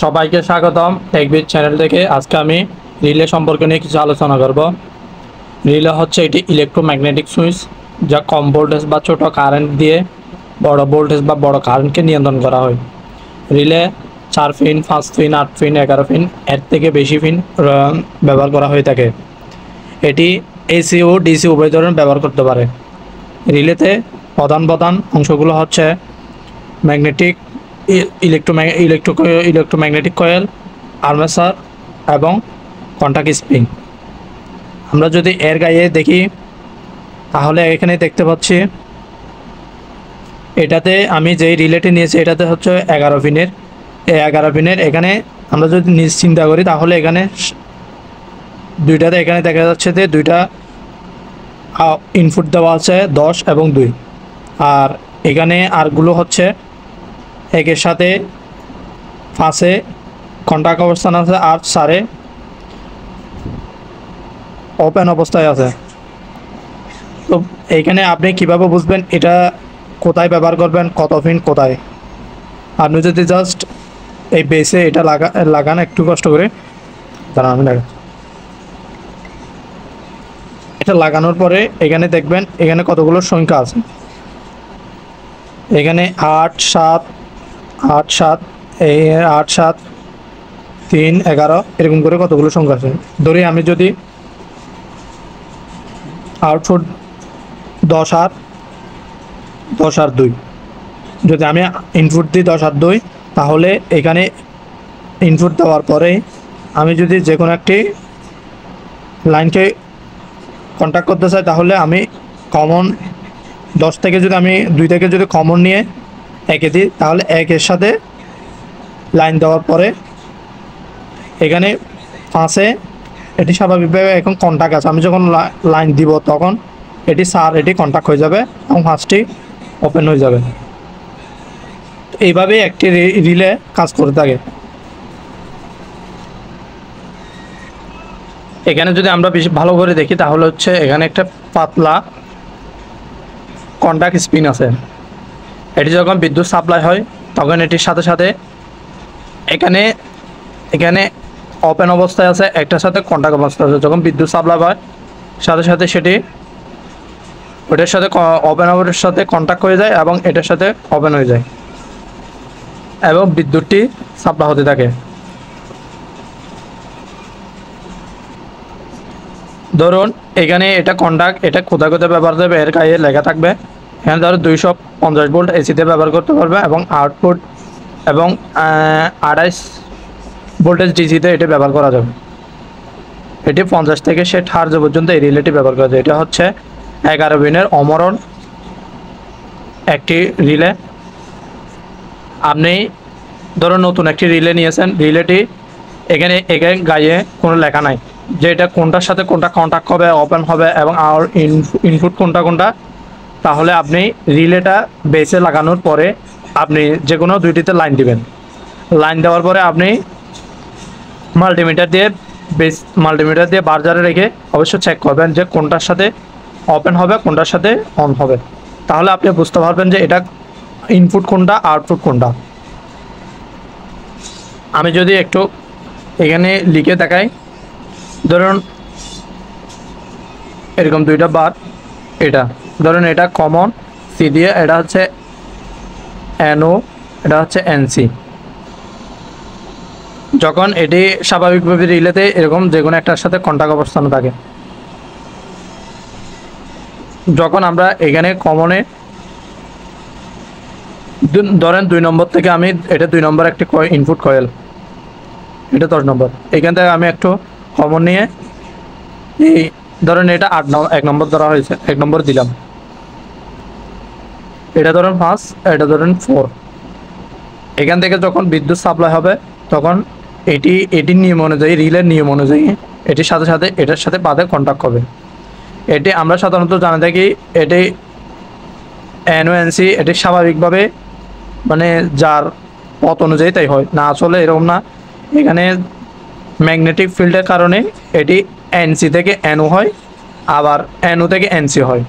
সবাইকে স্বাগতম টেকবিট চ্যানেল থেকে। আজকে আমি রিলে সম্পর্কে নিয়ে কিছু আলোচনা করব। রিলে হচ্ছে এটি ইলেকট্রোম্যাগনেটিক সুইচ, যা কম ভোল্টেজ বা ছোট কারেন্ট দিয়ে বড় ভোল্টেজ বা বড় কারেন্টকে নিয়ন্ত্রণ করা হয়। Relay 4 pin, 5 pin, 8 pin, 11 pin এর থেকে বেশি পিন ব্যবহার করা হয়ে থাকে। এটি এসি ও ডিসি উভয় ধরনের ব্যবহার করতে পারে। রিলেতে প্রধান অংশগুলো হচ্ছে ম্যাগনেটিক, ইলেকট্রোম্যাগনেটিক কয়েল, আর্মেচার এবং কন্টাক্ট স্প্রিং। আমরা যদি এর গায়ে দেখি তাহলে এখানে দেখতে পাচ্ছি এটাতে আমি যেই রিলেটি নিয়েছি এটাতে হচ্ছে 11 পিনের। এই 11 পিনের এখানে আমরা যদি চিন্তা করি তাহলে এখানে দুইটাতে এখানে দেখা যাচ্ছে যে দুইটা ইনপুট দেওয়া আছে 10 এবং 2, আর এখানে আরগুলো হচ্ছে একের সাথে 5-এ কন্টাক্ট অবস্থান আছে আর 4-এ ওপেন অবস্থায় আছে। তো এইখানে আপনি কিভাবে বুঝবেন এটা কোথায় ব্যবহার করবেন, কত পিন কোথায়? আপনি যদি জাস্ট এই বেসে এটা লাগান একটু কষ্ট করে, দাঁড়ান আমি লাগাচ্ছি। এটা লাগানোর পরে এখানে দেখবেন এখানে কতগুলো সংখ্যা আছে। এখানে 8 7 8 7 এই 8 7 3 11 এরকম করে কতগুলো সংখ্যা আছে। ধরি আমি যদি আউটপুট 10 আর 2, যদি আমি ইনপুট দিই 10 আর 2, তাহলে এখানে ইনপুট দেওয়ার পরে আমি যদি যে কোনো একটি লাইনকে কন্ট্যাক্ট করতে চাই তাহলে আমি কমন 10 থেকে যদি আমি 2 থেকে যদি কমন নিয়ে একে দিই তাহলে একের সাথে লাইন দেওয়ার পরে এখানে 5-এ এটি স্বাভাবিকভাবে এখন কন্ট্যাক্ট আছে। আমি যখন লাইন দিব তখন এটি এটি কন্ট্যাক্ট হয়ে যাবে এবং 5টি ওপেন হয়ে যাবে। এইভাবেই একটি রিলে কাজ করে থাকে। এখানে যদি আমরা বেশি ভালো করে দেখি তাহলে হচ্ছে এখানে একটা পাতলা কন্টাক্ট স্পিন আছে। এটি যখন বিদ্যুৎ সাপ্লাই হয় তখন এটির সাথে সাথে এখানে ওপেন অবস্থায় আছে, একটার সাথে কন্টাক্ট অবস্থায় আছে। যখন বিদ্যুৎ সাপ্লাই হয় সাথে সাথে সেটি ওটার সাথে ওপেন অবস্থার সাথে কন্টাক্ট হয়ে যায় এবং এটার সাথে ওপেন হয়ে যায় এবং বিদ্যুৎটি সাপ্লাই হতে থাকে। ধরুন এখানে এটা কন্টাক্ট, এটা কোথায় ব্যবহার করবে এর গায়ে লেখা থাকবে। এখানে ধরো 250 ভোল্ট এসিতে ব্যবহার করতে পারবে এবং আউটপুট এবং 28 ভোল্টেজ ডিসিতে এটা ব্যবহার করা যাবে। এটি 50 থেকে 60 হার্জ পর্যন্ত এই রিলেটি ব্যবহার করা যায়। এটা হচ্ছে 11 পিনের অমরণ একটি রিলে। আপনি ধরুন নতুন একটি রিলে নিয়েছেন, রিলেটি এখানে গায়ে কোনো লেখা নাই যে এটা কোনটার সাথে কোনটা কন্ট্যাক্ট হবে, ওপেন হবে এবং আর ইনপুট কোনটা। তাহলে আপনি রিলেটা বেসে লাগানোর পরে আপনি যে কোনো দুইটিতে লাইন দিবেন। লাইন দেওয়ার পরে আপনি মাল্টিমিটার দিয়ে বাজারে রেখে অবশ্যই চেক করবেন যে কোনটার সাথে ওপেন হবে, কোনটার সাথে অন হবে। তাহলে আপনি বুঝতে পারবেন যে এটা ইনপুট কোনটা, আউটপুট কোনটা। আমি যদি একটু এখানে লিখে দেখাই, ধরুন এরকম দুইটা বার, এটা ধরুন এটা কমন সি দিয়ে, এটা হচ্ছে এনও, এটা হচ্ছে এনসি। যখন এটি স্বাভাবিকভাবে রিলেতে এরকম যে কোনো একটার সাথে কন্টাক্ট অবস্থানে থাকে, যখন আমরা এখানে কমনে ধরেন 2 নম্বর থেকে আমি এটা 2 নম্বর একটি ইনপুট কয়েল, এটা 10 নম্বর, এখান থেকে আমি একটু কমন নিয়ে এই ধরেন এটা 1 নম্বর ধরা হয়েছে, 1 নম্বর দিলাম। এটা ধরেন 5, এটা ধরেন 4। এখান থেকে যখন বিদ্যুৎ সাপ্লাই হবে তখন এটির নিয়ম অনুযায়ী, রিলের নিয়ম অনুযায়ী এটির সাথে সাথে এটার সাথে বাদে কন্ট্যাক্ট হবে। এটি আমরা সাধারণত জানে থাকি এটি এনওএনসি, এটি স্বাভাবিকভাবে মানে যার পথ অনুযায়ী তাই হয় না, আসলে এরকম না। এখানে ম্যাগনেটিক ফিল্ডের কারণে এটি এনসি থেকে এনও হয়, আবার এনও থেকে এনসি হয়।